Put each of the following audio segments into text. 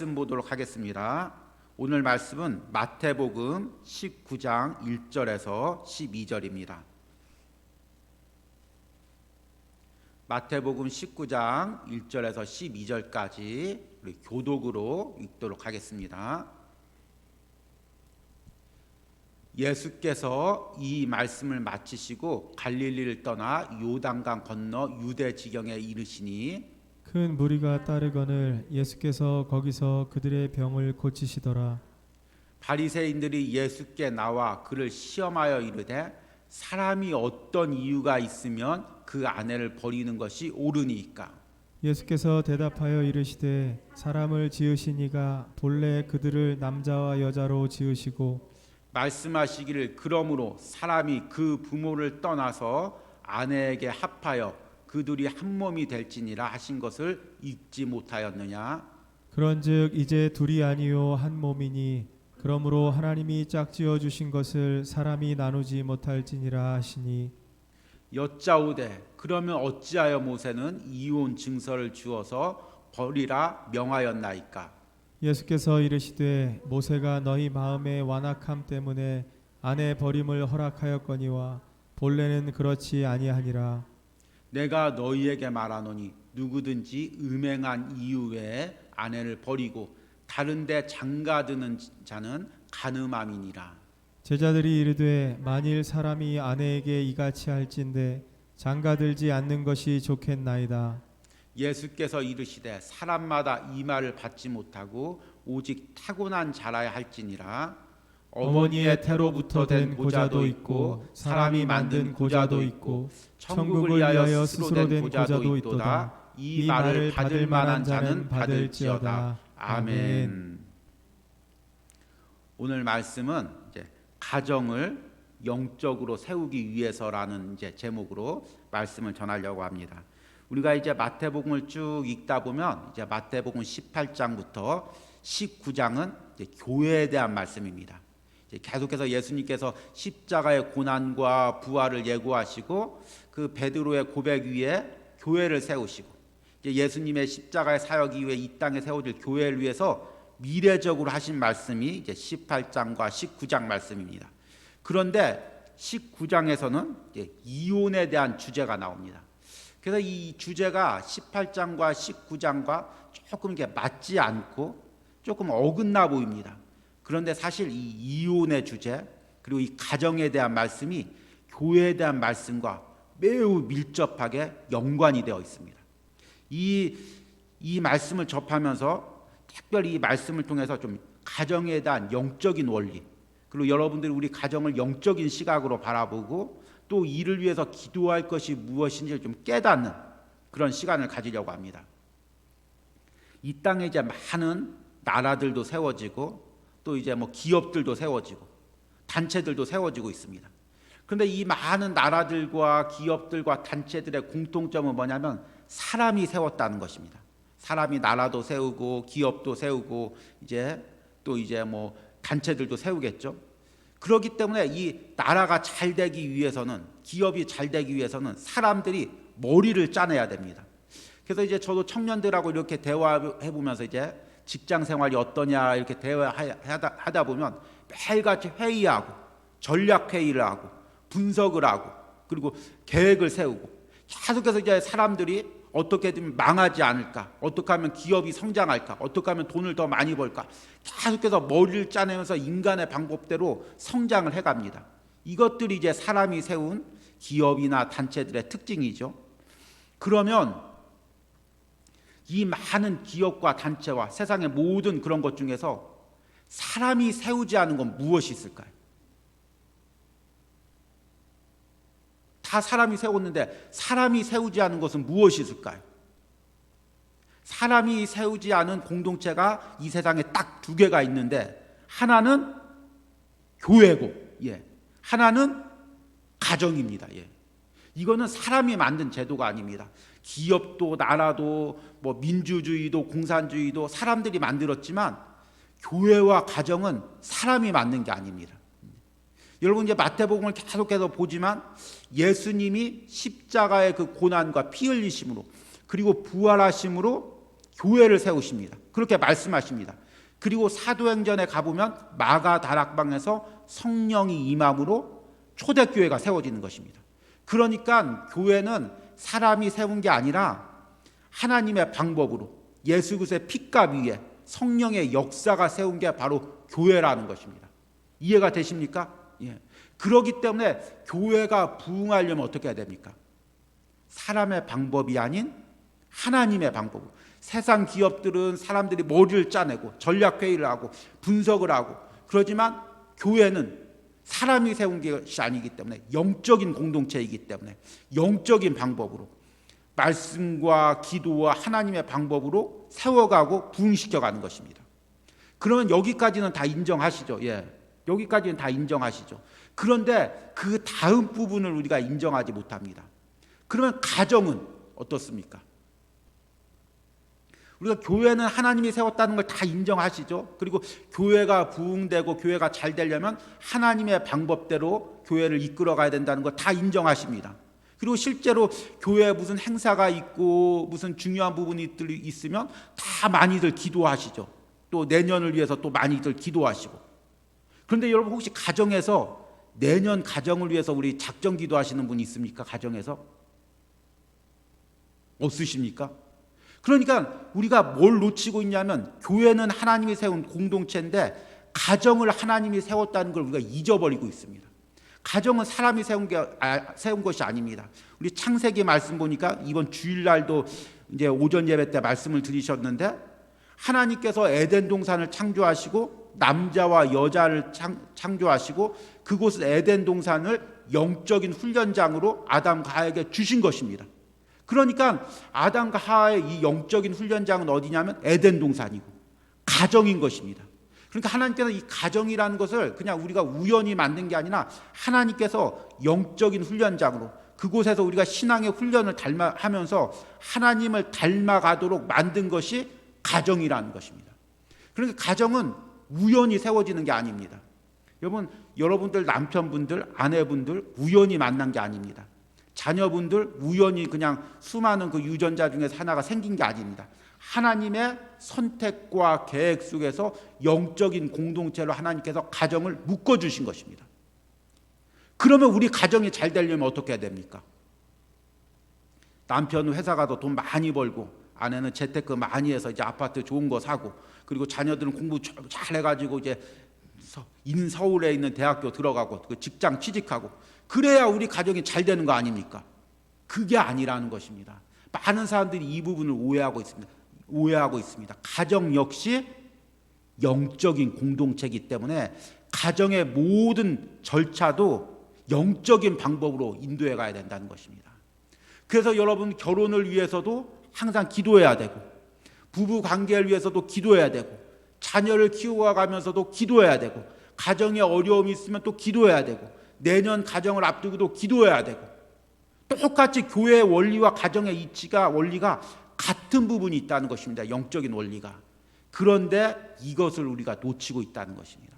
말씀 보도록 하겠습니다. 오늘 말씀은 마태복음 19장 1절에서 12절입니다. 마태복음 19장 1절에서 12절까지 우리 교독으로 읽도록 하겠습니다. 예수께서 이 말씀을 마치시고 갈릴리를 떠나 요단강 건너 유대 지경에 이르시니 큰 무리가 따르거늘 예수께서 거기서 그들의 병을 고치시더라. 바리새인들이 예수께 나와 그를 시험하여 이르되 사람이 어떤 이유가 있으면 그 아내를 버리는 것이 옳으니까. 예수께서 대답하여 이르시되 사람을 지으신 이가 본래 그들을 남자와 여자로 지으시고 말씀하시기를 그러므로 사람이 그 부모를 떠나서 아내에게 합하여 그들이 한 몸이 될지니라 하신 것을 읽지 못하였느냐. 그런즉 이제 둘이 아니요 한 몸이니 그러므로 하나님이 짝지어 주신 것을 사람이 나누지 못할지니라 하시니. 여짜오되 그러면 어찌하여 모세는 이혼 증서를 주어서 버리라 명하였나이까. 예수께서 이르시되 모세가 너희 마음의 완악함 때문에 아내 버림을 허락하였거니와 본래는 그렇지 아니하니라. 내가 너희에게 말하노니 누구든지 음행한 이유 외에 아내를 버리고 다른 데 장가드는 자는 간음함이니라. 제자들이 이르되 만일 사람이 아내에게 이같이 할진대 장가들지 않는 것이 좋겠나이다. 예수께서 이르시되 사람마다 이 말을 받지 못하고 오직 타고난 자라야 할지니라. 어머니의 태로부터 된 고자도 있고 사람이 만든 고자도 있고 천국을 위하여 스스로 된 고자도 있도다. 이 말을 받을 만한 자는 받을지어다. 아멘. 오늘 말씀은 이제 가정을 영적으로 세우기 위해서라는 이제 제목으로 말씀을 전하려고 합니다. 우리가 이제 마태복음을 쭉 읽다 보면 이제 마태복음 18장부터 19장은 이제 교회에 대한 말씀입니다. 계속해서 예수님께서 십자가의 고난과 부활을 예고하시고 그 베드로의 고백 위에 교회를 세우시고 이제 예수님의 십자가의 사역 이후에 이 땅에 세워질 교회를 위해서 미래적으로 하신 말씀이 이제 18장과 19장 말씀입니다. 그런데 19장에서는 이제 이혼에 대한 주제가 나옵니다. 그래서 이 주제가 18장과 19장과 조금 이게 맞지 않고 조금 어긋나 보입니다. 그런데 사실 이 이혼의 주제 그리고 이 가정에 대한 말씀이 교회에 대한 말씀과 매우 밀접하게 연관이 되어 있습니다. 이 말씀을 접하면서 특별히 이 말씀을 통해서 좀 가정에 대한 영적인 원리 그리고 여러분들이 우리 가정을 영적인 시각으로 바라보고 또 이를 위해서 기도할 것이 무엇인지를 좀 깨닫는 그런 시간을 가지려고 합니다. 이 땅에 이제 많은 나라들도 세워지고 또 이제 뭐 기업들도 세워지고 단체들도 세워지고 있습니다. 그런데 이 많은 나라들과 기업들과 단체들의 공통점은 뭐냐면 사람이 세웠다는 것입니다. 사람이 나라도 세우고 기업도 세우고 이제 또 이제 뭐 단체들도 세우겠죠. 그렇기 때문에 이 나라가 잘 되기 위해서는 기업이 잘 되기 위해서는 사람들이 머리를 짜내야 됩니다. 그래서 이제 저도 청년들하고 이렇게 대화해 보면서 이제 직장 생활이 어떠냐 이렇게 대화하다 보면 매일같이 회의하고 전략 회의를 하고 분석을 하고 그리고 계획을 세우고 계속해서 이제 사람들이 어떻게든 망하지 않을까, 어떻게 하면 기업이 성장할까, 어떻게 하면 돈을 더 많이 벌까 계속해서 머리를 짜내면서 인간의 방법대로 성장을 해갑니다. 이것들이 이제 사람이 세운 기업이나 단체들의 특징이죠. 그러면 이 많은 기업과 단체와 세상의 모든 그런 것 중에서 사람이 세우지 않은 건 무엇이 있을까요? 다 사람이 세웠는데 사람이 세우지 않은 것은 무엇이 있을까요? 사람이 세우지 않은 공동체가 이 세상에 딱 두 개가 있는데 하나는 교회고 하나는 가정입니다. 이거는 사람이 만든 제도가 아닙니다. 기업도 나라도 뭐 민주주의도 공산주의도 사람들이 만들었지만 교회와 가정은 사람이 만든 게 아닙니다. 여러분 이제 마태복음을 계속해서 보지만 예수님이 십자가의 그 고난과 피 흘리심으로 그리고 부활하심으로 교회를 세우십니다. 그렇게 말씀하십니다. 그리고 사도행전에 가보면 마가 다락방에서 성령이 임함으로 초대교회가 세워지는 것입니다. 그러니까 교회는 사람이 세운 게 아니라 하나님의 방법으로 예수 그리스도의 피값 위에 성령의 역사가 세운 게 바로 교회라는 것입니다. 이해가 되십니까? 예. 그렇기 때문에 교회가 부흥하려면 어떻게 해야 됩니까? 사람의 방법이 아닌 하나님의 방법으로. 세상 기업들은 사람들이 머리를 짜내고 전략회의를 하고 분석을 하고, 그러지만 교회는 사람이 세운 것이 아니기 때문에 영적인 공동체이기 때문에 영적인 방법으로 말씀과 기도와 하나님의 방법으로 세워가고 부흥시켜가는 것입니다. 그러면 여기까지는 다 인정하시죠? 예, 여기까지는 다 인정하시죠. 그런데 그 다음 부분을 우리가 인정하지 못합니다. 그러면 가정은 어떻습니까? 우리가 교회는 하나님이 세웠다는 걸 다 인정하시죠. 그리고 교회가 부흥되고 교회가 잘 되려면 하나님의 방법대로 교회를 이끌어가야 된다는 걸 다 인정하십니다. 그리고 실제로 교회에 무슨 행사가 있고 무슨 중요한 부분이 있으면 다 많이들 기도하시죠. 또 내년을 위해서 또 많이들 기도하시고. 그런데 여러분, 혹시 가정에서 내년 가정을 위해서 우리 작정 기도하시는 분이 있습니까? 가정에서? 없으십니까? 그러니까 우리가 뭘 놓치고 있냐면, 교회는 하나님이 세운 공동체인데 가정을 하나님이 세웠다는 걸 우리가 잊어버리고 있습니다. 가정은 사람이 세운 것이 아닙니다. 우리 창세기 말씀 보니까 이번 주일날도 이제 오전 예배 때 말씀을 드리셨는데, 하나님께서 에덴 동산을 창조하시고 남자와 여자를 창조하시고 그곳을 에덴 동산을 영적인 훈련장으로 아담과 하에게 주신 것입니다. 그러니까 아담과 하의 이 영적인 훈련장은 어디냐면 에덴 동산이고 가정인 것입니다. 그러니까 하나님께서 이 가정이라는 것을 그냥 우리가 우연히 만든 게 아니라 하나님께서 영적인 훈련장으로, 그곳에서 우리가 신앙의 훈련을 하면서 하나님을 닮아가도록 만든 것이 가정이라는 것입니다. 그러니까 가정은 우연히 세워지는 게 아닙니다. 여러분들 남편분들, 아내분들 우연히 만난 게 아닙니다. 자녀분들 우연히 그냥 수많은 그 유전자 중에서 하나가 생긴 게 아닙니다. 하나님의 선택과 계획 속에서 영적인 공동체로 하나님께서 가정을 묶어주신 것입니다. 그러면 우리 가정이 잘 되려면 어떻게 해야 됩니까? 남편은 회사 가서 돈 많이 벌고, 아내는 재테크 많이 해서 이제 아파트 좋은 거 사고, 그리고 자녀들은 공부 잘 해가지고 이제 인서울에 있는 대학교 들어가고 그 직장 취직하고, 그래야 우리 가정이 잘 되는 거 아닙니까? 그게 아니라는 것입니다. 많은 사람들이 이 부분을 오해하고 있습니다. 가정 역시 영적인 공동체이기 때문에 가정의 모든 절차도 영적인 방법으로 인도해 가야 된다는 것입니다. 그래서 여러분, 결혼을 위해서도 항상 기도해야 되고, 부부 관계를 위해서도 기도해야 되고, 자녀를 키워가면서도 기도해야 되고, 가정에 어려움이 있으면 또 기도해야 되고, 내년 가정을 앞두고도 기도해야 되고, 똑같이 교회의 원리와 가정의 원리가 같은 부분이 있다는 것입니다. 영적인 원리가. 그런데 이것을 우리가 놓치고 있다는 것입니다.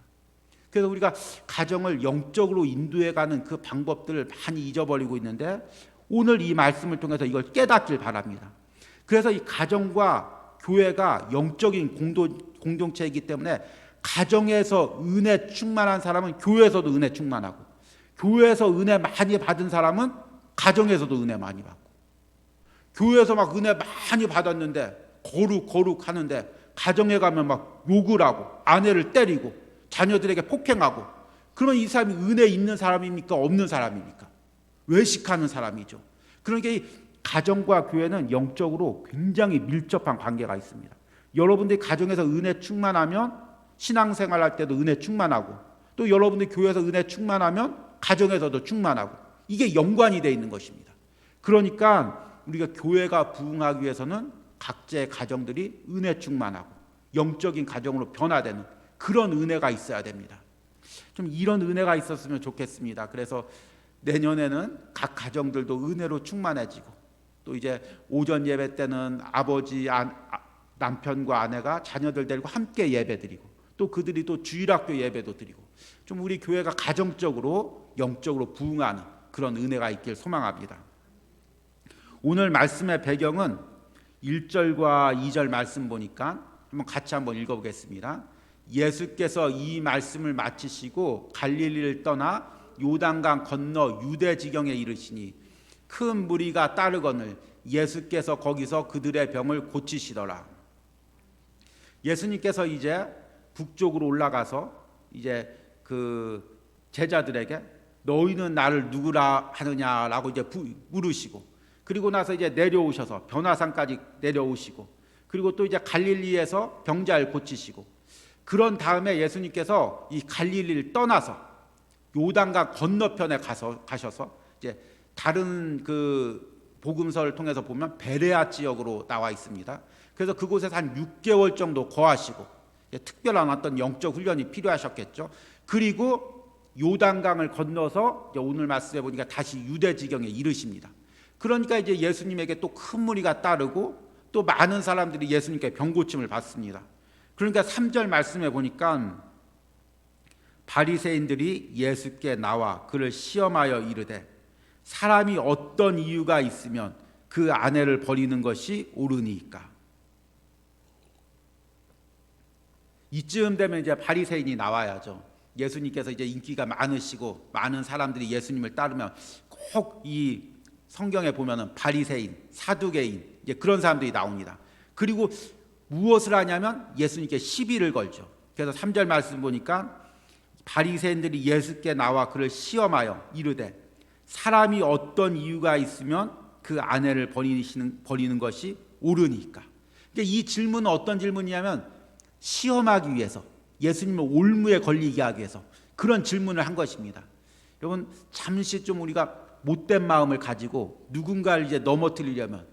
그래서 우리가 가정을 영적으로 인도해가는 그 방법들을 많이 잊어버리고 있는데, 오늘 이 말씀을 통해서 이걸 깨닫길 바랍니다. 그래서 이 가정과 교회가 영적인 공동체이기 때문에 가정에서 은혜 충만한 사람은 교회에서도 은혜 충만하고, 교회에서 은혜 많이 받은 사람은 가정에서도 은혜 많이 받고, 교회에서 막 은혜 많이 받았는데 거룩 하는데 가정에 가면 막 욕을 하고 아내를 때리고 자녀들에게 폭행하고, 그러면 이 사람이 은혜 있는 사람입니까? 없는 사람입니까? 외식하는 사람이죠. 그러니까 이 가정과 교회는 영적으로 굉장히 밀접한 관계가 있습니다. 여러분들이 가정에서 은혜 충만하면 신앙생활할 때도 은혜 충만하고, 또 여러분들이 교회에서 은혜 충만하면 가정에서도 충만하고, 이게 연관이 되어 있는 것입니다. 그러니까 우리가 교회가 부흥하기 위해서는 각자의 가정들이 은혜 충만하고 영적인 가정으로 변화되는 그런 은혜가 있어야 됩니다. 좀 이런 은혜가 있었으면 좋겠습니다. 그래서 내년에는 각 가정들도 은혜로 충만해지고, 또 이제 오전 예배 때는 아버지, 남편과 아내가 자녀들 데리고 함께 예배드리고, 또 그들이 또 주일학교 예배도 드리고, 좀 우리 교회가 가정적으로 영적으로 부흥하는 그런 은혜가 있길 소망합니다. 오늘 말씀의 배경은 1절과 2절 말씀 보니까 한번 같이 한번 읽어보겠습니다. 예수께서 이 말씀을 마치시고 갈릴리를 떠나 요단강 건너 유대 지경에 이르시니 큰 무리가 따르거늘 예수께서 거기서 그들의 병을 고치시더라. 예수님께서 이제 북쪽으로 올라가서 이제 그 제자들에게 너희는 나를 누구라 하느냐라고 이제 물으시고, 그리고 나서 이제 내려오셔서 변화산까지 내려오시고, 그리고 또 이제 갈릴리에서 병자를 고치시고, 그런 다음에 예수님께서 이 갈릴리를 떠나서 요단강 건너편에 가셔서 이제 다른 그 복음서를 통해서 보면 베레아 지역으로 나와 있습니다. 그래서 그곳에서 한 6개월 정도 거하시고, 특별한 어떤 영적 훈련이 필요하셨겠죠. 그리고 요단강을 건너서 오늘 말씀해 보니까 다시 유대 지경에 이르십니다. 그러니까 이제 예수님에게 또 큰 무리가 따르고 또 많은 사람들이 예수님께 병고침을 받습니다. 그러니까 3절 말씀해 보니까 바리새인들이 예수께 나와 그를 시험하여 이르되 사람이 어떤 이유가 있으면 그 아내를 버리는 것이 옳으니까. 이쯤 되면 이제 바리새인이 나와야죠. 예수님께서 이제 인기가 많으시고 많은 사람들이 예수님을 따르면 꼭 이 성경에 보면은 바리새인, 사두개인 이제 그런 사람들이 나옵니다. 그리고 무엇을 하냐면 예수님께 시비를 걸죠. 그래서 3절 말씀 보니까 바리새인들이 예수께 나와 그를 시험하여 이르되 사람이 어떤 이유가 있으면 그 아내를 버리는 것이 옳으니까. 그러니까 이 질문은 어떤 질문이냐면 시험하기 위해서, 예수님을 올무에 걸리게 하기 위해서 그런 질문을 한 것입니다. 여러분, 잠시 좀 우리가 못된 마음을 가지고 누군가를 이제 넘어뜨리려면,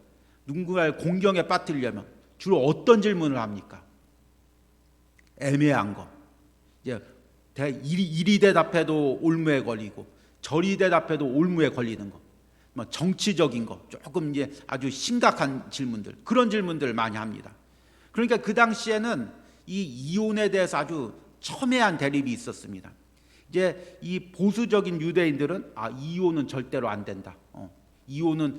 누군가를 공경에 빠뜨리려면 주로 어떤 질문을 합니까? 애매한 거. 이제 이리 대답해도 올무에 걸리고 저리 대답해도 올무에 걸리는 거. 뭐 정치적인 거, 조금 이제 아주 심각한 질문들, 그런 질문들을 많이 합니다. 그러니까 그 당시에는 이 이혼에 대해서 아주 첨예한 대립이 있었습니다. 이제 이 보수적인 유대인들은 이혼은 절대로 안 된다. 이혼은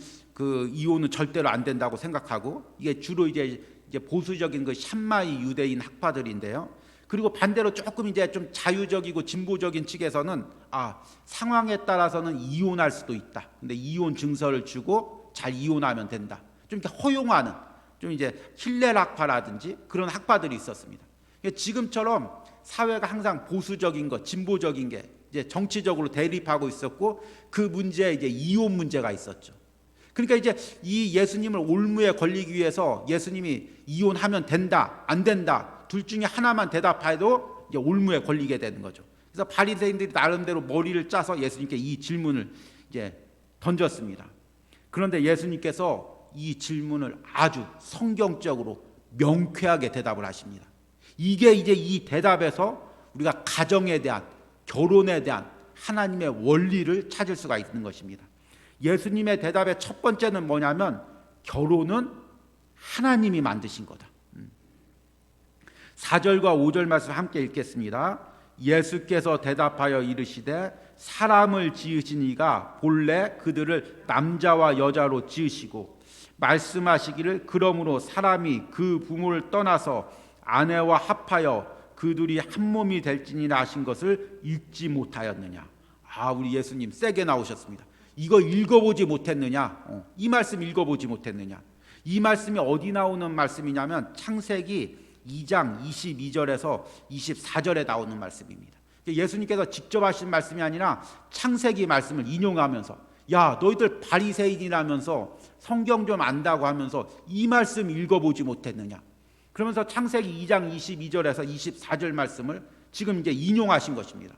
절대로 안 된다고 생각하고, 이게 주로 이제 보수적인 그 샴마이 유대인 학파들인데요. 그리고 반대로 조금 이제 좀 자유적이고 진보적인 측에서는 상황에 따라서는 이혼할 수도 있다. 근데 이혼 증서를 주고 잘 이혼하면 된다. 좀 이렇게 허용하는, 좀 이제 힐렐 학파라든지 그런 학파들이 있었습니다. 지금처럼 사회가 항상 보수적인 것, 진보적인 게 이제 정치적으로 대립하고 있었고, 그 문제에 이제 이혼 문제가 있었죠. 그러니까 이제 이 예수님을 올무에 걸리기 위해서 예수님이 이혼하면 된다, 안 된다, 둘 중에 하나만 대답해도 이제 올무에 걸리게 되는 거죠. 그래서 바리새인들이 나름대로 머리를 짜서 예수님께 이 질문을 이제 던졌습니다. 그런데 예수님께서 이 질문을 아주 성경적으로 명쾌하게 대답을 하십니다. 이게 이제 이 대답에서 우리가 가정에 대한, 결혼에 대한 하나님의 원리를 찾을 수가 있는 것입니다. 예수님의 대답의 첫 번째는 뭐냐면 결혼은 하나님이 만드신 거다. 4절과 5절 말씀 함께 읽겠습니다. 예수께서 대답하여 이르시되 사람을 지으신 이가 본래 그들을 남자와 여자로 지으시고 말씀하시기를 그러므로 사람이 그 부모를 떠나서 아내와 합하여 그들이 한 몸이 될지니라 하신 것을 읽지 못하였느냐. 우리 예수님 세게 나오셨습니다. 이거 읽어보지 못했느냐? 이 말씀 읽어보지 못했느냐? 이 말씀이 어디 나오는 말씀이냐면 창세기 2장 22절에서 24절에 나오는 말씀입니다. 예수님께서 직접 하신 말씀이 아니라 창세기 말씀을 인용하면서 야, 너희들 바리새인이라면서 성경 좀 안다고 하면서 이 말씀 읽어보지 못했느냐? 그러면서 창세기 2장 22절에서 24절 말씀을 지금 이제 인용하신 것입니다.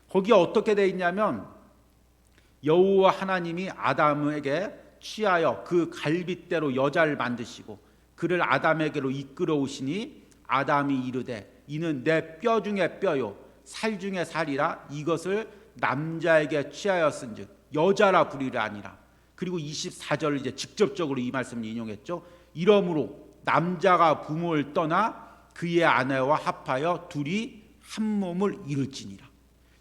거기에 어떻게 되어 있냐면 여호와 하나님이 아담에게 취하여 그 갈빗대로 여자를 만드시고 그를 아담에게로 이끌어 오시니 아담이 이르되 이는 내 뼈 중에 뼈요 살 중에 살이라 이것을 남자에게 취하였은즉 여자라 부리라 아니라. 그리고 24절을 이제 직접적으로 이 말씀을 인용했죠. 이러므로 남자가 부모를 떠나 그의 아내와 합하여 둘이 한 몸을 이룰지니라.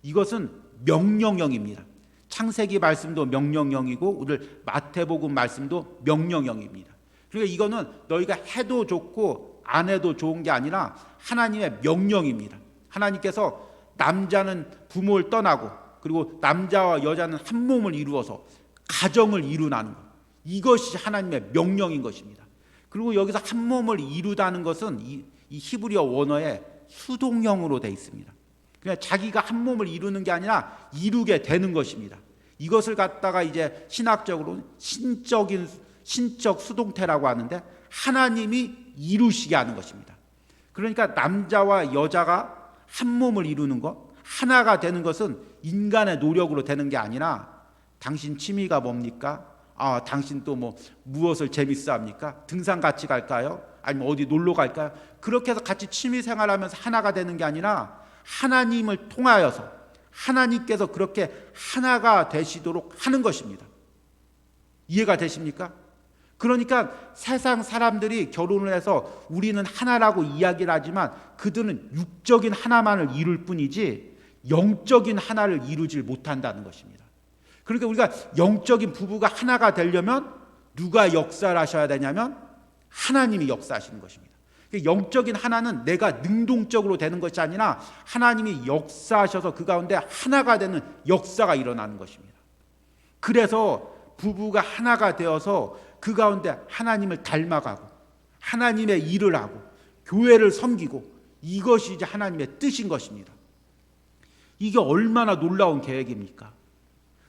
이것은 명령형입니다. 창세기 말씀도 명령형이고 오늘 마태복음 말씀도 명령형입니다. 그러니까 이거는 너희가 해도 좋고 안 해도 좋은 게 아니라 하나님의 명령입니다. 하나님께서 남자는 부모를 떠나고 그리고 남자와 여자는 한 몸을 이루어서 가정을 이루라는 것. 이것이 하나님의 명령인 것입니다. 그리고 여기서 한 몸을 이루다는 것은 이 히브리어 원어에 수동형으로 되어 있습니다. 그냥 자기가 한 몸을 이루는 게 아니라 이루게 되는 것입니다. 이것을 갖다가 이제 신학적으로 신적 수동태라고 하는데 하나님이 이루시게 하는 것입니다. 그러니까 남자와 여자가 한 몸을 이루는 것, 하나가 되는 것은 인간의 노력으로 되는 게 아니라 당신 취미가 뭡니까? 당신 또 무엇을 재밌어 합니까? 등산 같이 갈까요? 아니면 어디 놀러 갈까요? 그렇게 해서 같이 취미 생활하면서 하나가 되는 게 아니라 하나님을 통하여서 하나님께서 그렇게 하나가 되시도록 하는 것입니다. 이해가 되십니까? 그러니까 세상 사람들이 결혼을 해서 우리는 하나라고 이야기를 하지만 그들은 육적인 하나만을 이룰 뿐이지 영적인 하나를 이루질 못한다는 것입니다. 그러니까 우리가 영적인 부부가 하나가 되려면 누가 역사를 하셔야 되냐면 하나님이 역사하시는 것입니다. 영적인 하나는 내가 능동적으로 되는 것이 아니라 하나님이 역사하셔서 그 가운데 하나가 되는 역사가 일어나는 것입니다. 그래서 부부가 하나가 되어서 그 가운데 하나님을 닮아가고 하나님의 일을 하고 교회를 섬기고 이것이 이제 하나님의 뜻인 것입니다. 이게 얼마나 놀라운 계획입니까?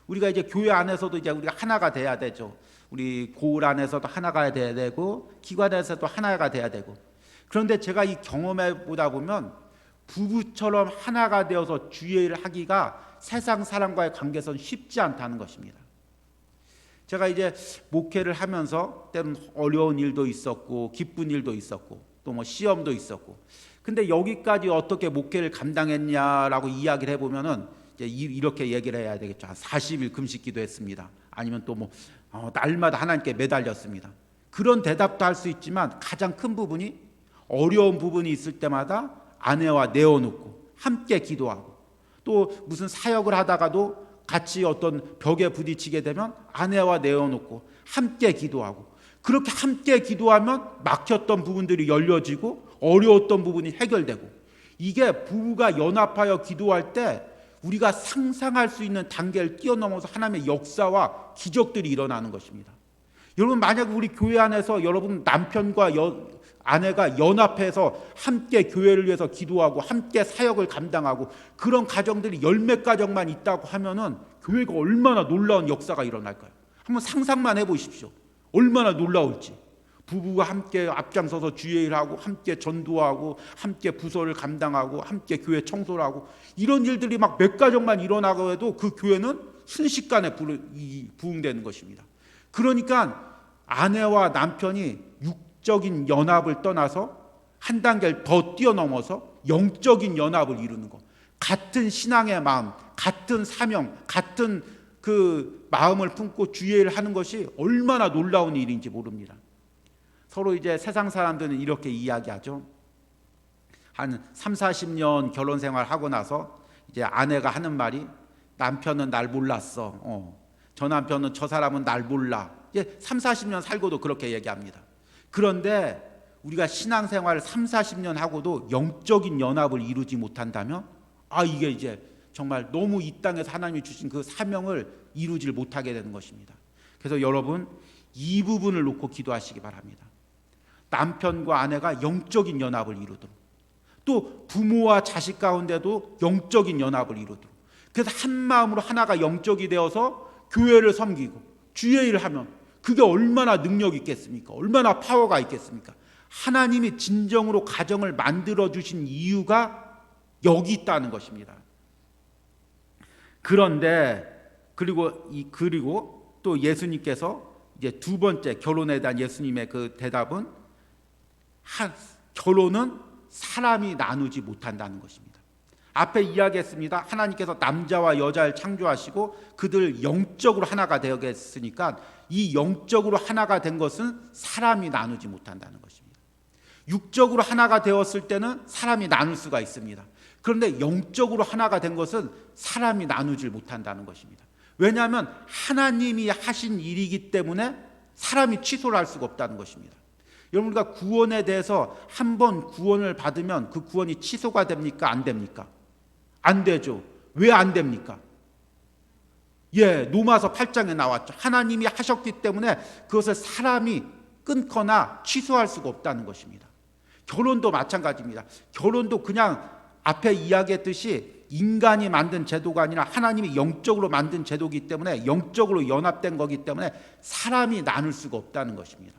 우리가 이제 교회 안에서도 이제 우리가 하나가 돼야 되죠. 우리 고을 안에서도 하나가 돼야 되고 기관에서도 하나가 돼야 되고. 그런데 제가 이 경험해 보다 보면 부부처럼 하나가 되어서 주의를 하기가 세상 사람과의 관계에서는 쉽지 않다는 것입니다. 제가 이제 목회를 하면서 때로는 어려운 일도 있었고 기쁜 일도 있었고 또 시험도 있었고, 근데 여기까지 어떻게 목회를 감당했냐라고 이야기를 해보면은 이제 이렇게 얘기를 해야 되겠죠. 한 40일 금식 기도했습니다. 아니면 또 날마다 하나님께 매달렸습니다. 그런 대답도 할 수 있지만 가장 큰 부분이 어려운 부분이 있을 때마다 아내와 내어놓고 함께 기도하고, 또 무슨 사역을 하다가도 같이 어떤 벽에 부딪히게 되면 아내와 내어놓고 함께 기도하고, 그렇게 함께 기도하면 막혔던 부분들이 열려지고 어려웠던 부분이 해결되고, 이게 부부가 연합하여 기도할 때 우리가 상상할 수 있는 단계를 뛰어넘어서 하나님의 역사와 기적들이 일어나는 것입니다. 여러분, 만약 우리 교회 안에서 여러분 남편과 아내가 연합해서 함께 교회를 위해서 기도하고 함께 사역을 감당하고 그런 가정들이 열몇 가정만 있다고 하면은 교회가 얼마나 놀라운 역사가 일어날까요? 한번 상상만 해보십시오. 얼마나 놀라울지. 부부가 함께 앞장서서 주의를 하고 함께 전도하고 함께 부서를 감당하고 함께 교회 청소를 하고 이런 일들이 막 몇 가정만 일어나고 해도 그 교회는 순식간에 부흥되는 것입니다. 그러니까 아내와 남편이 육적인 연합을 떠나서 한 단계를 더 뛰어넘어서 영적인 연합을 이루는 것, 같은 신앙의 마음, 같은 사명, 같은 그 마음을 품고 주의를 하는 것이 얼마나 놀라운 일인지 모릅니다. 서로 이제 세상 사람들은 이렇게 이야기하죠. 한 3, 40년 결혼 생활하고 나서 이제 아내가 하는 말이, 남편은 날 몰랐어. 저 남편은, 저 사람은 날 몰라. 이제 3, 40년 살고도 그렇게 얘기합니다. 그런데 우리가 신앙생활을 3, 40년 하고도 영적인 연합을 이루지 못한다면 이게 이제 정말 너무 이 땅에서 하나님이 주신 그 사명을 이루질 못하게 되는 것입니다. 그래서 여러분, 이 부분을 놓고 기도하시기 바랍니다. 남편과 아내가 영적인 연합을 이루도록, 또 부모와 자식 가운데도 영적인 연합을 이루도록, 그래서 한 마음으로 하나가 영적이 되어서 교회를 섬기고 주의 일을 하면 그게 얼마나 능력이 있겠습니까? 얼마나 파워가 있겠습니까? 하나님이 진정으로 가정을 만들어 주신 이유가 여기 있다는 것입니다. 그런데 그리고 또 예수님께서 이제 두 번째 결혼에 대한 예수님의 그 대답은, 결혼은 사람이 나누지 못한다는 것입니다. 앞에 이야기했습니다. 하나님께서 남자와 여자를 창조하시고 그들 영적으로 하나가 되었으니까 이 영적으로 하나가 된 것은 사람이 나누지 못한다는 것입니다. 육적으로 하나가 되었을 때는 사람이 나눌 수가 있습니다. 그런데 영적으로 하나가 된 것은 사람이 나누질 못한다는 것입니다. 왜냐하면 하나님이 하신 일이기 때문에 사람이 취소를 할 수가 없다는 것입니다. 여러분, 우리가 구원에 대해서 한번 구원을 받으면 그 구원이 취소가 됩니까? 안 됩니까? 안 되죠. 왜 안 됩니까? 로마서 8장에 나왔죠. 하나님이 하셨기 때문에 그것을 사람이 끊거나 취소할 수가 없다는 것입니다. 결혼도 마찬가지입니다. 결혼도 그냥 앞에 이야기했듯이 인간이 만든 제도가 아니라 하나님이 영적으로 만든 제도이기 때문에, 영적으로 연합된 거기 때문에 사람이 나눌 수가 없다는 것입니다.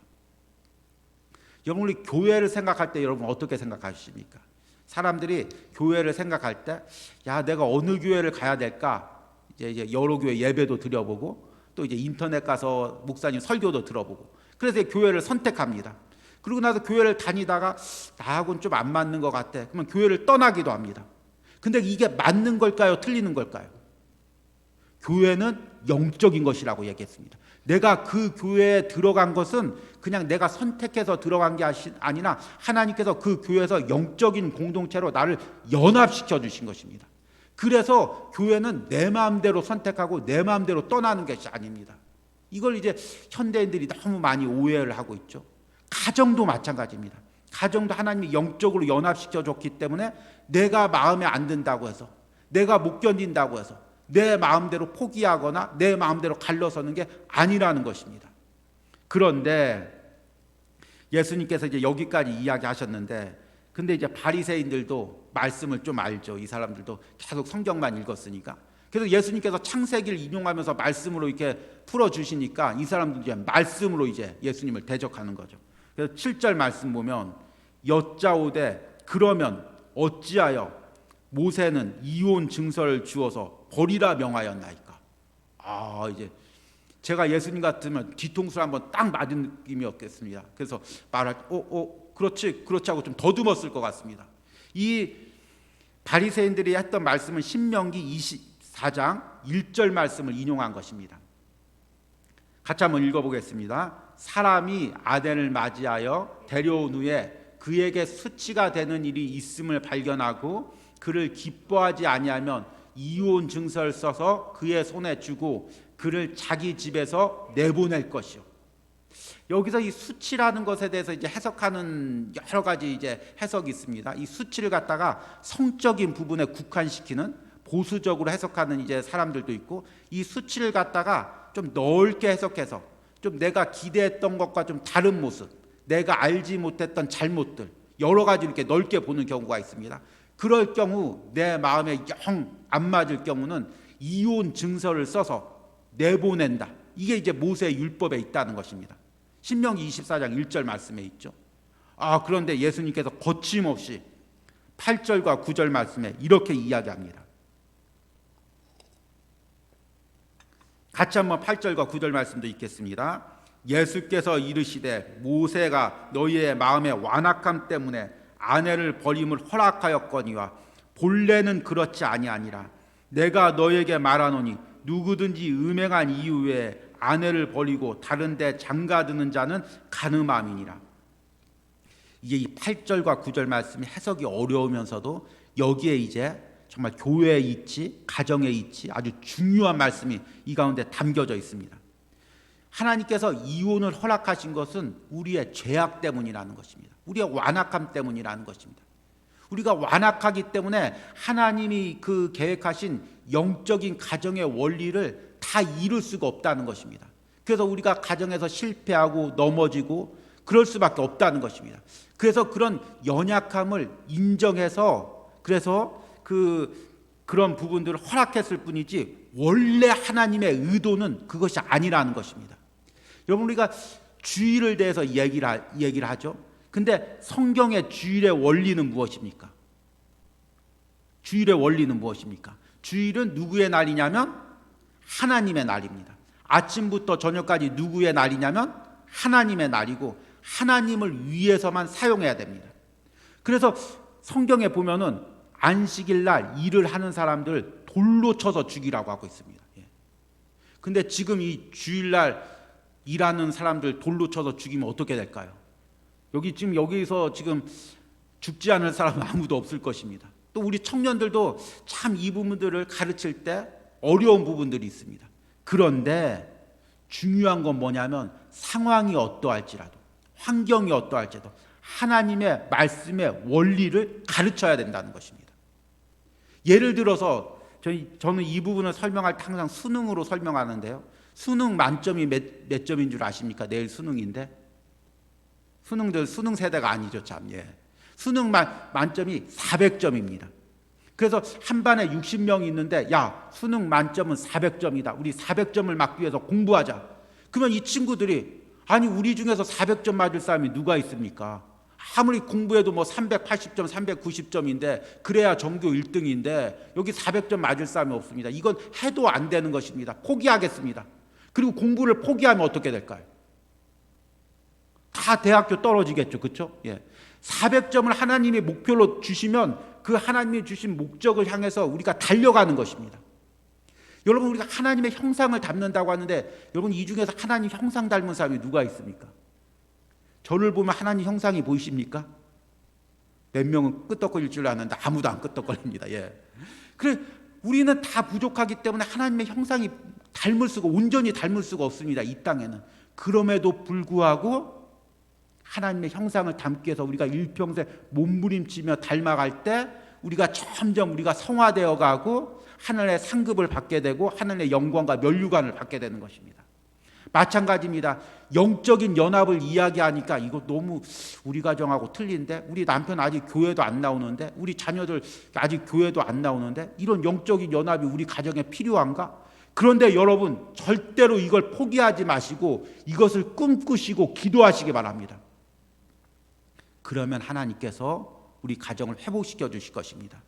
여러분, 우리 교회를 생각할 때 여러분 어떻게 생각하십니까? 사람들이 교회를 생각할 때, 내가 어느 교회를 가야 될까? 이제 여러 교회 예배도 드려보고, 또 이제 인터넷 가서 목사님 설교도 들어보고, 그래서 교회를 선택합니다. 그러고 나서 교회를 다니다가 나하고는 좀 안 맞는 것 같아. 그러면 교회를 떠나기도 합니다. 근데 이게 맞는 걸까요? 틀리는 걸까요? 교회는 영적인 것이라고 얘기했습니다. 내가 그 교회에 들어간 것은 그냥 내가 선택해서 들어간 게 아니라 하나님께서 그 교회에서 영적인 공동체로 나를 연합시켜 주신 것입니다. 그래서 교회는 내 마음대로 선택하고 내 마음대로 떠나는 것이 아닙니다. 이걸 이제 현대인들이 너무 많이 오해를 하고 있죠. 가정도 마찬가지입니다. 가정도 하나님이 영적으로 연합시켜 줬기 때문에 내가 마음에 안 든다고 해서, 내가 못 견딘다고 해서 내 마음대로 포기하거나 내 마음대로 갈라서는 게 아니라는 것입니다. 그런데 예수님께서 이제 여기까지 이야기하셨는데, 근데 이제 바리새인들도 말씀을 좀 알죠. 이 사람들도 계속 성경만 읽었으니까. 그래서 예수님께서 창세기를 인용하면서 말씀으로 이렇게 풀어주시니까 이 사람들 이제 말씀으로 이제 예수님을 대적하는 거죠. 그래서 7절 말씀 보면, 여짜오되 그러면 어찌하여 모세는 이혼 증서를 주어서 버리라 명하였나이까. 이제 제가 예수님 같으면 뒤통수를 한번 딱 맞은 느낌이었겠습니다. 그래서 말할 그렇지 하고 좀 더듬었을 것 같습니다. 이 바리새인들이 했던 말씀은 신명기 24장 1절 말씀을 인용한 것입니다. 같이 한번 읽어보겠습니다. 사람이 아덴을 맞이하여 데려온 후에 그에게 수치가 되는 일이 있음을 발견하고 그를 기뻐하지 아니하면 이혼 증서를 써서 그의 손에 주고 그를 자기 집에서 내보낼 것이요. 여기서 이 수치라는 것에 대해서 이제 해석하는 여러 가지 이제 해석이 있습니다. 이 수치를 갖다가 성적인 부분에 국한시키는 보수적으로 해석하는 이제 사람들도 있고, 이 수치를 갖다가 좀 넓게 해석해서 좀 내가 기대했던 것과 좀 다른 모습, 내가 알지 못했던 잘못들, 여러 가지 이렇게 넓게 보는 경우가 있습니다. 그럴 경우 내 마음에 영 안 맞을 경우는 이혼 증서를 써서 내보낸다. 이게 이제 모세의 율법에 있다는 것입니다. 신명기 24장 1절 말씀에 있죠. 그런데 예수님께서 거침없이 8절과 9절 말씀에 이렇게 이야기합니다. 같이 한번 8절과 9절 말씀도 읽겠습니다. 예수께서 이르시되 모세가 너희의 마음의 완악함 때문에 아내를 버림을 허락하였거니와 본래는 그렇지 아니하니라. 내가 너에게 말하노니 누구든지 음행한 이후에 아내를 버리고 다른 데 장가드는 자는 간음함이니라. 이게 이 8절과 9절 말씀이 해석이 어려우면서도 여기에 이제 정말 교회에 있지, 가정에 있지 아주 중요한 말씀이 이 가운데 담겨져 있습니다. 하나님께서 이혼을 허락하신 것은 우리의 죄악 때문이라는 것입니다. 우리의 완악함 때문이라는 것입니다. 우리가 완악하기 때문에 하나님이 그 계획하신 영적인 가정의 원리를 다 이룰 수가 없다는 것입니다. 그래서 우리가 가정에서 실패하고 넘어지고 그럴 수밖에 없다는 것입니다. 그래서 그런 연약함을 인정해서 그래서 그런 부분들을 허락했을 뿐이지 원래 하나님의 의도는 그것이 아니라는 것입니다. 여러분, 우리가 주일을 대해서 얘기를 하죠. 근데 성경의 주일의 원리는 무엇입니까? 주일의 원리는 무엇입니까? 주일은 누구의 날이냐면 하나님의 날입니다. 아침부터 저녁까지 누구의 날이냐면 하나님의 날이고 하나님을 위해서만 사용해야 됩니다. 그래서 성경에 보면은 안식일 날 일을 하는 사람들 돌로 쳐서 죽이라고 하고 있습니다. 근데 지금 이 주일날 일하는 사람들 돌로 쳐서 죽이면 어떻게 될까요? 여기서 지금 죽지 않을 사람은 아무도 없을 것입니다. 또 우리 청년들도 참 이 부분들을 가르칠 때 어려운 부분들이 있습니다. 그런데 중요한 건 뭐냐면 상황이 어떠할지라도, 환경이 어떠할지라도 하나님의 말씀의 원리를 가르쳐야 된다는 것입니다. 예를 들어서 저는 이 부분을 설명할 때 항상 수능으로 설명하는데요. 수능 만점이 몇 점인 줄 아십니까? 내일 수능인데. 수능 세대가 아니죠, 참. 예. 수능 만점이 400점입니다. 그래서 한 반에 60명이 있는데, 야, 수능 만점은 400점이다. 우리 400점을 맞기 위해서 공부하자. 그러면 이 친구들이, 아니, 우리 중에서 400점 맞을 사람이 누가 있습니까? 아무리 공부해도 뭐 380점, 390점인데, 그래야 전교 1등인데, 여기 400점 맞을 사람이 없습니다. 이건 해도 안 되는 것입니다. 포기하겠습니다. 그리고 공부를 포기하면 어떻게 될까요? 다 대학교 떨어지겠죠. 그렇죠? 예. 400점을 하나님이 목표로 주시면 그 하나님이 주신 목적을 향해서 우리가 달려가는 것입니다. 여러분, 우리가 하나님의 형상을 닮는다고 하는데, 여러분, 이 중에서 하나님 형상 닮은 사람이 누가 있습니까? 저를 보면 하나님 형상이 보이십니까? 몇 명은 끄떡거릴 줄 아는데 아무도 안 끄떡거립니다. 예. 그래, 우리는 다 부족하기 때문에 하나님의 형상이 온전히 닮을 수가 없습니다. 이 땅에는. 그럼에도 불구하고 하나님의 형상을 담기 위해서 우리가 일평생 몸부림치며 닮아갈 때 우리가 점점 우리가 성화되어 가고 하늘의 상급을 받게 되고 하늘의 영광과 면류관을 받게 되는 것입니다. 마찬가지입니다. 영적인 연합을 이야기하니까 이거 너무 우리 가정하고 틀린데, 우리 남편 아직 교회도 안 나오는데, 우리 자녀들 아직 교회도 안 나오는데, 이런 영적인 연합이 우리 가정에 필요한가? 그런데 여러분, 절대로 이걸 포기하지 마시고 이것을 꿈꾸시고 기도하시기 바랍니다. 그러면 하나님께서 우리 가정을 회복시켜 주실 것입니다.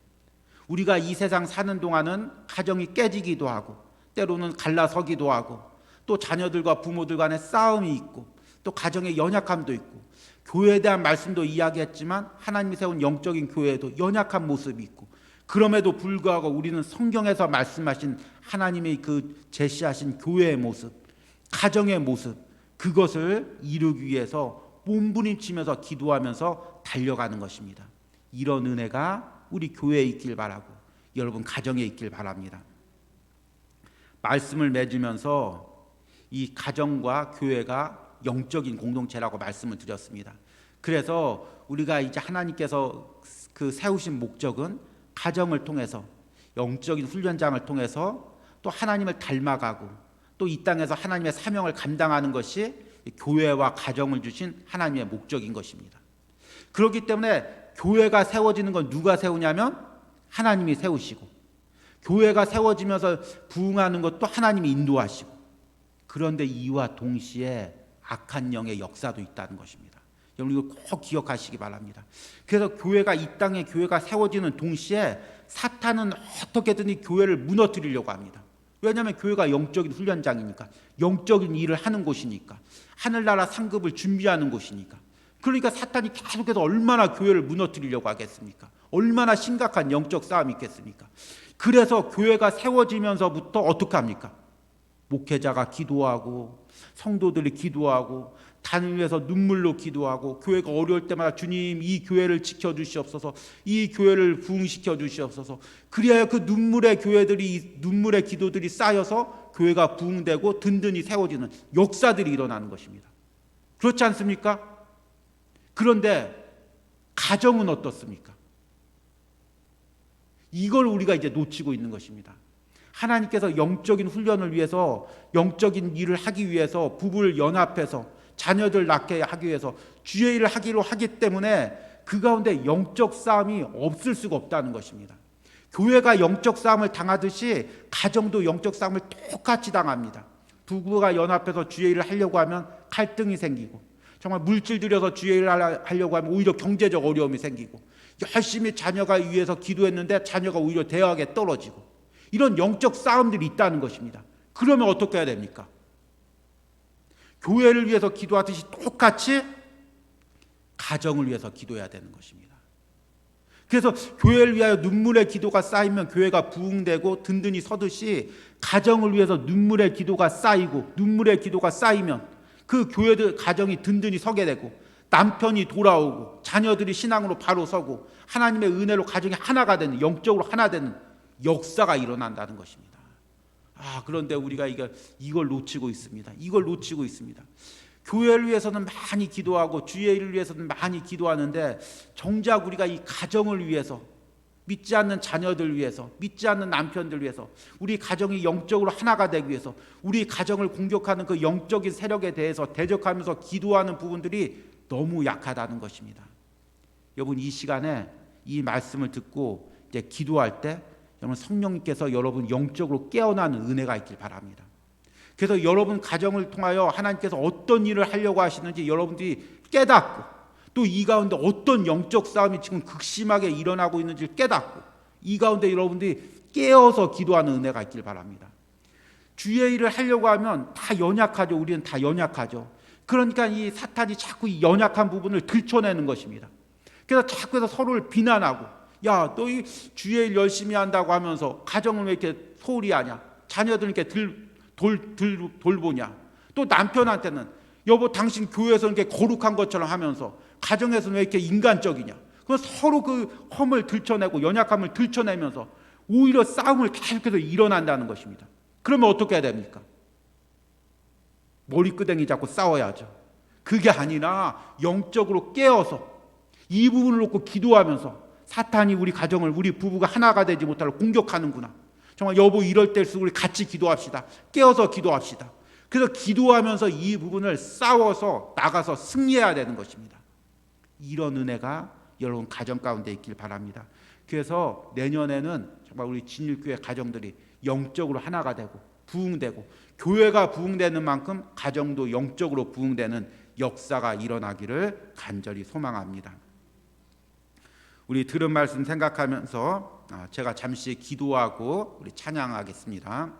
우리가 이 세상 사는 동안은 가정이 깨지기도 하고, 때로는 갈라서기도 하고, 또 자녀들과 부모들 간의 싸움이 있고, 또 가정의 연약함도 있고, 교회에 대한 말씀도 이야기했지만 하나님이 세운 영적인 교회에도 연약한 모습이 있고, 그럼에도 불구하고 우리는 성경에서 말씀하신 하나님의 그 제시하신 교회의 모습, 가정의 모습, 그것을 이루기 위해서 몸부림치면서 기도하면서 달려가는 것입니다. 이런 은혜가 우리 교회에 있길 바라고, 여러분 가정에 있길 바랍니다. 말씀을 맺으면서 이 가정과 교회가 영적인 공동체라고 말씀을 드렸습니다. 그래서 우리가 이제 하나님께서 그 세우신 목적은 가정을 통해서, 영적인 훈련장을 통해서 또 하나님을 닮아가고, 또 이 땅에서 하나님의 사명을 감당하는 것이 교회와 가정을 주신 하나님의 목적인 것입니다. 그렇기 때문에 교회가 세워지는 건 누가 세우냐면 하나님이 세우시고, 교회가 세워지면서 부흥하는 것도 하나님이 인도하시고, 그런데 이와 동시에 악한 영의 역사도 있다는 것입니다. 여러분 이거 꼭 기억하시기 바랍니다. 그래서 교회가, 이 땅에 교회가 세워지는 동시에 사탄은 어떻게든 이 교회를 무너뜨리려고 합니다. 왜냐하면 교회가 영적인 훈련장이니까, 영적인 일을 하는 곳이니까, 하늘나라 상급을 준비하는 곳이니까. 그러니까 사탄이 계속해서 얼마나 교회를 무너뜨리려고 하겠습니까? 얼마나 심각한 영적 싸움이 있겠습니까? 그래서 교회가 세워지면서부터 어떻게 합니까? 목회자가 기도하고, 성도들이 기도하고, 단을 위해서 눈물로 기도하고, 교회가 어려울 때마다 주님 이 교회를 지켜주시옵소서, 이 교회를 부흥시켜 주시옵소서. 그래야 그 눈물의 교회들이, 눈물의 기도들이 쌓여서 교회가 부흥되고 든든히 세워지는 역사들이 일어나는 것입니다. 그렇지 않습니까? 그런데 가정은 어떻습니까? 이걸 우리가 이제 놓치고 있는 것입니다. 하나님께서 영적인 훈련을 위해서, 영적인 일을 하기 위해서, 부부를 연합해서 자녀들 낳게 하기 위해서 주의 일을 하기로 하기 때문에 그 가운데 영적 싸움이 없을 수가 없다는 것입니다. 교회가 영적 싸움을 당하듯이 가정도 영적 싸움을 똑같이 당합니다. 부부가 연합해서 주의 일을 하려고 하면 갈등이 생기고, 정말 물질 들여서 주의 일을 하려고 하면 오히려 경제적 어려움이 생기고, 열심히 자녀가 위해서 기도했는데 자녀가 오히려 대학에 떨어지고, 이런 영적 싸움들이 있다는 것입니다. 그러면 어떻게 해야 됩니까? 교회를 위해서 기도하듯이 똑같이 가정을 위해서 기도해야 되는 것입니다. 그래서 교회를 위하여 눈물의 기도가 쌓이면 교회가 부흥되고 든든히 서듯이, 가정을 위해서 눈물의 기도가 쌓이고, 눈물의 기도가 쌓이면 그 교회들 가정이 든든히 서게 되고, 남편이 돌아오고, 자녀들이 신앙으로 바로 서고, 하나님의 은혜로 가정이 하나가 되는, 영적으로 하나 되는 역사가 일어난다는 것입니다. 그런데 우리가 이걸 놓치고 있습니다. 이걸 놓치고 있습니다. 교회를 위해서는 많이 기도하고 주의 일을 위해서는 많이 기도하는데 정작 우리가 이 가정을 위해서, 믿지 않는 자녀들 위해서, 믿지 않는 남편들 위해서, 우리 가정이 영적으로 하나가 되기 위해서, 우리 가정을 공격하는 그 영적인 세력에 대해서 대적하면서 기도하는 부분들이 너무 약하다는 것입니다. 여러분, 이 시간에 이 말씀을 듣고 이제 기도할 때 여러분 성령님께서 여러분 영적으로 깨어나는 은혜가 있길 바랍니다. 그래서 여러분 가정을 통하여 하나님께서 어떤 일을 하려고 하시는지 여러분들이 깨닫고, 또 이 가운데 어떤 영적 싸움이 지금 극심하게 일어나고 있는지를 깨닫고, 이 가운데 여러분들이 깨어서 기도하는 은혜가 있길 바랍니다. 주의 일을 하려고 하면 다 연약하죠. 우리는 다 연약하죠. 그러니까 이 사탄이 자꾸 이 연약한 부분을 들춰내는 것입니다. 그래서 자꾸 해서 서로를 비난하고, 야, 너 이 주의 일 열심히 한다고 하면서 가정을 왜 이렇게 소홀히 하냐? 자녀들 이렇게 돌보냐? 또 남편한테는 여보 당신 교회에서 이렇게 거룩한 것처럼 하면서 가정에서는 왜 이렇게 인간적이냐? 그럼 서로 그 험을 들춰내고 연약함을 들춰내면서 오히려 싸움을 계속해서 일어난다는 것입니다. 그러면 어떻게 해야 됩니까? 머리끄댕이 잡고 싸워야죠. 그게 아니라 영적으로 깨어서 이 부분을 놓고 기도하면서 사탄이 우리 가정을, 우리 부부가 하나가 되지 못하도록 공격하는구나. 정말 여보 이럴 때일수록 우리 같이 기도합시다. 깨어서 기도합시다. 그래서 기도하면서 이 부분을 싸워서 나가서 승리해야 되는 것입니다. 이런 은혜가 여러분 가정 가운데 있길 바랍니다. 그래서 내년에는 정말 우리 진일교회 가정들이 영적으로 하나가 되고 부흥되고, 교회가 부흥되는 만큼 가정도 영적으로 부흥되는 역사가 일어나기를 간절히 소망합니다. 우리 들은 말씀 생각하면서 제가 잠시 기도하고 우리 찬양하겠습니다.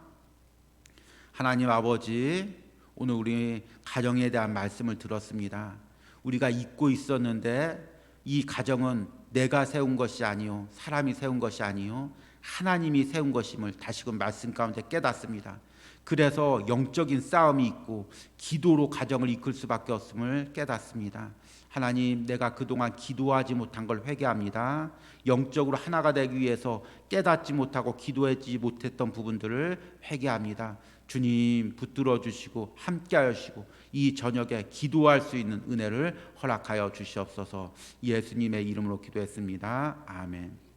하나님 아버지, 오늘 우리 가정에 대한 말씀을 들었습니다. 우리가 잊고 있었는데 이 가정은 내가 세운 것이 아니요 사람이 세운 것이 아니요 하나님이 세운 것임을 다시금 말씀 가운데 깨닫습니다. 그래서 영적인 싸움이 있고 기도로 가정을 이끌 수밖에 없음을 깨닫습니다. 하나님, 내가 그동안 기도하지 못한 걸 회개합니다. 영적으로 하나가 되기 위해서 깨닫지 못하고 기도하지 못했던 부분들을 회개합니다. 주님 붙들어 주시고 함께하여 주시고 이 저녁에 기도할 수 있는 은혜를 허락하여 주시옵소서. 예수님의 이름으로 기도했습니다. 아멘.